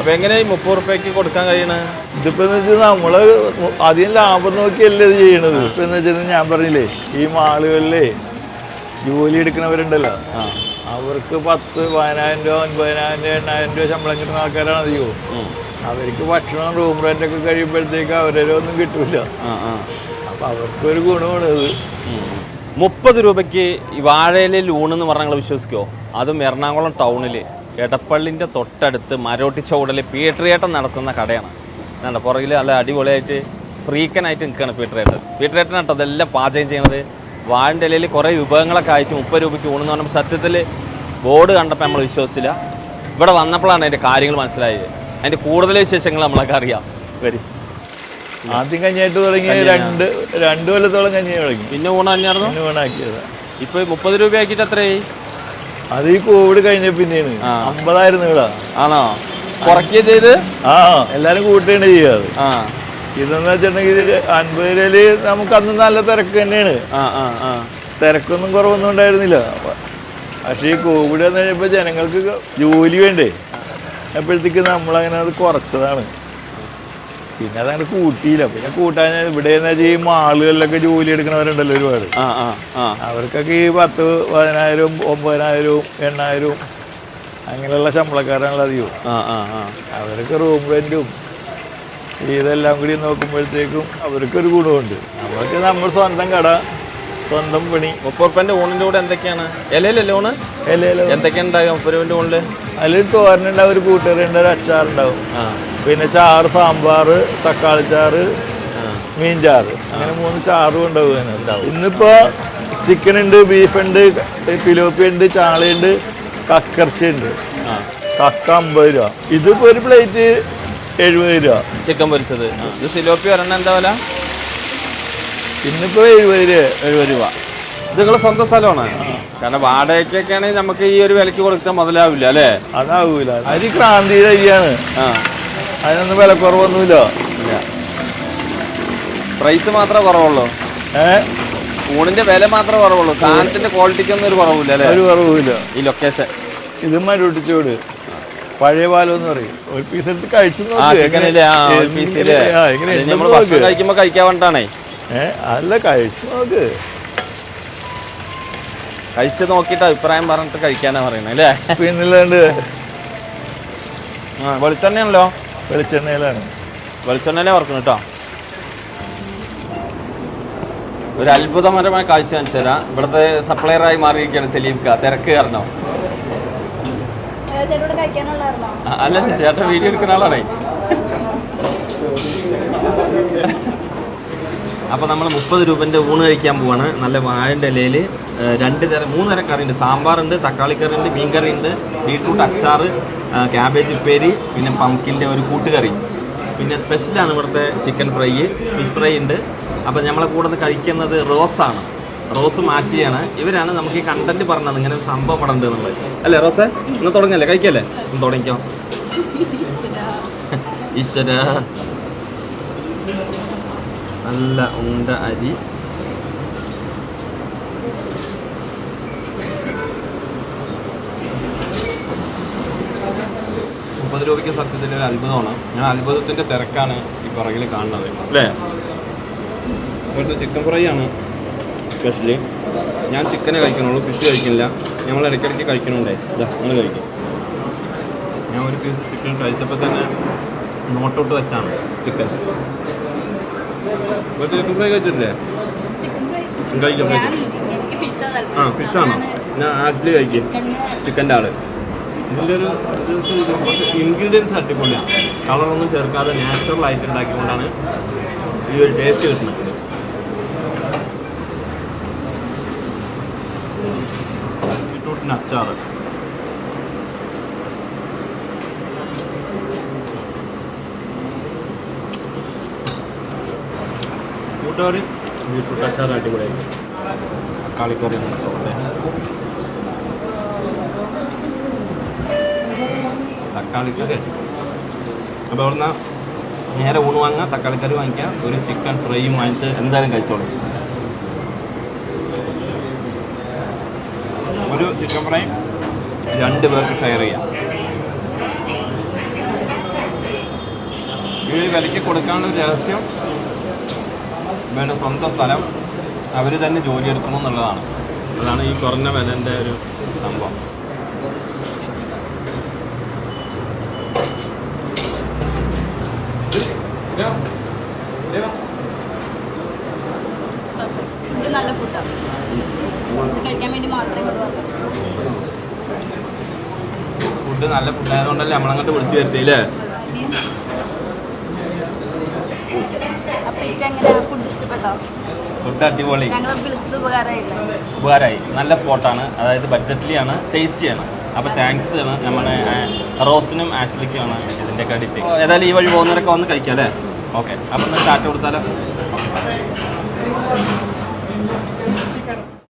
അപ്പൊ എങ്ങനെ 30 റുപ്യക്ക് കൊടുക്കാൻ കഴിയണേ? ഇതിപ്പോ നമ്മള് അധികം ലാഭം നോക്കിയല്ലേ ഇത് ചെയ്യണത്. ഇപ്പൊ എന്ന് വെച്ചാൽ ഞാൻ പറഞ്ഞില്ലേ, ഈ മാളുകളിലെ ജോലി എടുക്കുന്നവരുണ്ടല്ലോ, അവർക്ക് 10, 15,000 രൂപ, 9,000 രൂപ, 8,000 രൂപ ശമ്പളം കിട്ടുന്ന ആൾക്കാരാണ് അധികവും. അവർക്ക് ഭക്ഷണം, റൂം റെന്റ് ഒക്കെ കഴിയുമ്പോഴത്തേക്ക് അവരെ ഒന്നും കിട്ടൂല. അപ്പൊ അവർക്കൊരു ഗുണമാണ് ഇത്. 30 രൂപയ്ക്ക് ഈ വാഴയിലയിൽ ഊണെന്ന് പറഞ്ഞാൽ നിങ്ങൾ വിശ്വസിക്കുമോ? അതും എറണാകുളം ടൗണിൽ എടപ്പള്ളിൻ്റെ തൊട്ടടുത്ത് മരോട്ടി ചൗടൽ പീട്ടറിയേട്ടൻ നടത്തുന്ന കടയാണ്. എന്നാണ് പുറകിൽ നല്ല അടിപൊളിയായിട്ട് ഫ്രീക്കനായിട്ട് നിൽക്കുകയാണ് പീട്ടറിയേട്ടൻ കേട്ടോ അതെല്ലാം പാചകം ചെയ്യുന്നത്. വാഴൻ്റെ ഇലയിൽ കുറേ വിഭവങ്ങളൊക്കെ ആയിട്ട് 30 രൂപയ്ക്ക് ഊണെന്ന് പറഞ്ഞപ്പോൾ സത്യത്തിൽ ബോർഡ് കണ്ടപ്പോൾ നമ്മൾ വിശ്വസിച്ചില്ല. ഇവിടെ വന്നപ്പോഴാണ് അതിൻ്റെ കാര്യങ്ങൾ മനസ്സിലായത്. അതിൻ്റെ കൂടുതൽ വിശേഷങ്ങൾ നമ്മളൊക്കെ അറിയാം. വരും. ആദ്യം കഞ്ഞിയായിട്ട് തുടങ്ങി 2 കൊല്ലത്തോളം കഞ്ഞി തുടങ്ങി. പിന്നെ ഊണായിരുന്നു. ഊണാക്കിയത് ഇപ്പൊ 30 രൂപ ആക്കിയിട്ട് എത്രയായി? അത് ഈ കോവിഡ് കഴിഞ്ഞ പിന്നെയാണ്. 50 ഇവിടെ. ആണോ? കുറയ്ക്കുക ചെയ്ത് എല്ലാരും കൂട്ടുകയാണ് ചെയ്യാറ്. ഇതെന്ന് വെച്ചിട്ടുണ്ടെങ്കിൽ 50 രൂപയില് നമുക്ക് അന്ന് നല്ല തിരക്ക് തന്നെയാണ്. തിരക്കൊന്നും കുറവൊന്നും ഉണ്ടായിരുന്നില്ല. പക്ഷേ ഈ കോവിഡ് വന്നു കഴിഞ്ഞപ്പോൾ ജനങ്ങൾക്ക് ജോലി വേണ്ടേ, അപ്പോഴത്തേക്ക് നമ്മളങ്ങനെ അത് കുറച്ചതാണ്. പിന്നെ അതങ്ങനെ കൂട്ടിയില്ല. പിന്നെ കൂട്ടാൻ ഇവിടെ ഈ മാളുകളിലൊക്കെ ജോലി എടുക്കുന്നവരുണ്ടല്ലോ ഒരുപാട്. അവർക്കൊക്കെ ഈ 10, 10,000, 9,000, 8,000 അങ്ങനെയുള്ള ശമ്പളക്കാരാണല്ലോ അധികവും. അവർക്ക് റൂം റെന്റും ഇതെല്ലാം കൂടി നോക്കുമ്പോഴത്തേക്കും അവർക്കൊരു ഗുണമുണ്ട്. അവർക്ക് നമ്മൾ സ്വന്തം കട, സ്വന്തം പണി. 30 റുപ്യൻ്റെ ഊണിൻ്റെ കൂടെ എന്തൊക്കെയാണ്? ഇലയിലല്ലേ ഊണ്? എന്തൊക്കെയാണ് ഉണ്ടാകുക 30 രൂപൻ്റെ ഊണില്? അതിൽ തോരനുണ്ടാവും, ഒരു കൂട്ടുകറി ഉണ്ട്, ഒരു അച്ചാറുണ്ടാവും, പിന്നെ ചാറ്, സാമ്പാർ, തക്കാളി ചാറ്, മീൻ ചാറ്, അങ്ങനെ 3 ചാറും ഉണ്ടാവും. ഇന്നിപ്പോ ചിക്കൻ ഉണ്ട്, ബീഫ് ഉണ്ട്, തിലോപ്പി ഉണ്ട്, ചാളയുണ്ട്, കക്കിറച്ചി ഉണ്ട്. കക്ക 50 രൂപ. ഇതിപ്പോ ഒരു പ്ലേറ്റ് 70 രൂപ. ചിക്കൻ പൊരിച്ചത്. ഇത് സിലോപ്പി ഒരെണ്ണം എന്താ വില? ഇന്നിപ്പോ 70 രൂപ. ഇത് നിങ്ങളെ സ്വന്തം സ്ഥലമാണ്? കാരണം വാടകയ്ക്കൊക്കെ ആണെങ്കിൽ നമുക്ക് ഈ ഒരു വിലക്ക് കൊടുക്കാൻ മുതലാവില്ല അല്ലേ? അതാവൂല. അത് ക്രാന്തിയുടെ അരിയാണ്. അതിനൊന്നും വില കുറവൊന്നുമില്ല. പ്രൈസ് മാത്രമേ കുറവുള്ളൂ. ഊണിന്റെ വില മാത്രമേ കുറവുള്ളൂ. സാധനത്തിന്റെ ക്വാളിറ്റിക്കൊന്നും ഒരു കുറവില്ല അല്ലേ? ഒരു കുറവില്ല. ഈ ലൊക്കേഷൻ ഇത് മരുട്ടിച്ചോട് പഴയ പാലം എന്ന് പറയും. ഒരു പീസ് എടുത്ത് കഴിച്ചു കഴിക്കുമ്പോ കഴിക്കാൻ വേണ്ടിട്ടാണേ. അല്ല, കഴിച്ചു നോക്ക്. കഴിച്ച് നോക്കിയിട്ട് അഭിപ്രായം പറഞ്ഞിട്ട് കഴിക്കാനാ പറയുന്നത് അല്ലേ? പിന്നില്ലാണ്ട്. വെളിച്ചെണ്ണയാണല്ലോ. വെളിച്ചെണ്ണയിലാണ്. വെളിച്ചെണ്ണയിലേ വറക്കണം കേട്ടോ. ഒരു അത്ഭുതകരമായ കാഴ്ച കാണിച്ചു തരാം. ഇവിടുത്തെ സപ്ലയറായി മാറിയിരിക്കുകയാണ് സലീംക്ക. തിരക്ക് കാരണോ? അല്ല, ചേട്ടൻ വീഡിയോ എടുക്കുന്ന ആളാണേ. അപ്പോൾ നമ്മൾ 30 രൂപൻ്റെ ഊണ് കഴിക്കാൻ പോവാണ്. നല്ല വാഴൻ്റെ ഇലയിൽ 3 തരം കറിയുണ്ട്. സാമ്പാറുണ്ട്, തക്കാളിക്കറി ഉണ്ട്, മീൻകറി ഉണ്ട്, ബീട്രൂട്ട് അച്ചാറ്, ക്യാബേജ് ഉപ്പേരി, പിന്നെ പംകിൻ്റെ ഒരു കൂട്ടുകറി. പിന്നെ സ്പെഷ്യലാണ് ഇവിടുത്തെ ചിക്കൻ ഫ്രൈ, ഫിഷ് ഫ്രൈ ഉണ്ട്. അപ്പോൾ നമ്മളെ കൂടെ കഴിക്കുന്നത് റോസാണ്. റോസും ആശയാണ്. ഇവരാണ് നമുക്ക് ഈ കണ്ടന്റ് പറഞ്ഞത് ഇങ്ങനെ ഒരു സംഭവം ഇവിടെ ഉണ്ട് എന്നുള്ളത് അല്ലേ? റോസേ, ഒന്ന് തുടങ്ങല്ലേ? കഴിക്കല്ലേ? ഒന്ന് തുടങ്ങിക്കോ. ഈശ്വര, നല്ല ഉണ്ട അരി. രൂപയ്ക്ക് സത്യത്തിൽ ഒരു അത്ഭുതമാണ്. ഞാൻ അത്ഭുതത്തിന്റെ തിരക്കാണ് ഈ പുറകിൽ കാണുന്നത് അല്ലേ? ഇവിടുത്തെ ചിക്കൻ ഫ്രൈ ആണ് സ്പെഷ്യലി. ഞാൻ ചിക്കനെ കഴിക്കണുള്ളൂ, ഫിഷ് കഴിക്കില്ല. നമ്മൾ ഇടയ്ക്കിടയ്ക്ക് കഴിക്കണുണ്ടേ. ഇതാ നിങ്ങൾ കഴിക്കും. ഞാൻ ഒരു പീസ് ചിക്കൻ കഴിച്ചപ്പോൾ തന്നെ നോട്ടോട്ട് വെച്ചാണ് ചിക്കൻ. ഇവിടുത്തെ ചിക്കൻ ഫ്രൈ കഴിച്ചിട്ടില്ലേ? കഴിക്കാം. ഫിഷാണോ? ഞാൻ ആക്ച്വലി കഴിക്കും ചിക്കൻ്റെ ആള്. ഇതിൻ്റെ ഒരു ഇൻഗ്രീഡിയൻസ് അടിപൊളിയാണ്. കളറൊന്നും ചേർക്കാതെ നാച്ചുറൽ ആയിട്ട് ഉണ്ടാക്കിക്കൊണ്ടാണ് ഈ ഒരു ടേസ്റ്റ് കിട്ടുന്നത്. ബീട്രൂട്ടിന് അച്ചാറ്, കൂട്ടുകറി, ബീട്രൂട്ട് അച്ചാറ് അടിപൊളിയായിരിക്കും. തക്കാളിക്കറി തക്കാളിക്കറി. അപ്പോൾ അവിടുന്ന് നേരെ ഊണ് വാങ്ങുക, തക്കാളിക്കറി വാങ്ങിക്കുക, ഒരു ചിക്കൻ ഫ്രൈയും വാങ്ങിച്ച് എന്തായാലും കഴിച്ചോളൂ. ഒരു ചിക്കൻ ഫ്രൈ 2 പേർക്ക് ഷെയർ ചെയ്യാം. ഈ വിലയ്ക്ക് കൊടുക്കാനുള്ള രഹസ്യം വേണം സ്വന്തം സ്ഥലം അവർ തന്നെ ജോലി എടുക്കണം എന്നുള്ളതാണ്. അതാണ് ഈ കുറഞ്ഞ വിലൻ്റെ ഒരു സംഭവം. നല്ല ഫുഡാണ്, കഴിക്കാൻ വേണ്ടി മാത്രമേ കൊണ്ടുവന്നു. ഫുഡ് നല്ല ഫുഡായതുകൊണ്ടല്ലേ നമ്മളങ്ങോട്ട് വിളിച്ചു വരുത്തിയില്ലേ? അപ്പൊ എങ്ങനെയാ ഫുഡ് ഇഷ്ടപ്പെട്ടോ? ഫുഡ് അടിപൊളി, ഞങ്ങൾ വിളിച്ചത് ഉപകാരമായി. നല്ല സ്പോട്ടാണ്, അതായത് ബഡ്ജറ്റ്ലിയാണ്, ടേസ്റ്റിയാണ്. അപ്പോൾ താങ്ക്സ് ആണ് നമ്മുടെ റോസിനും ആഷ്ലിക്കുമാണ് ഇതിൻ്റെ ക്രെഡിറ്റ്. ഏതായാലും ഈ വഴി പോകുന്നവരൊക്കെ വന്ന് കഴിക്കാം അല്ലേ? ഓക്കെ, അപ്പം സ്റ്റാർട്ട് കൊടുത്താലോ?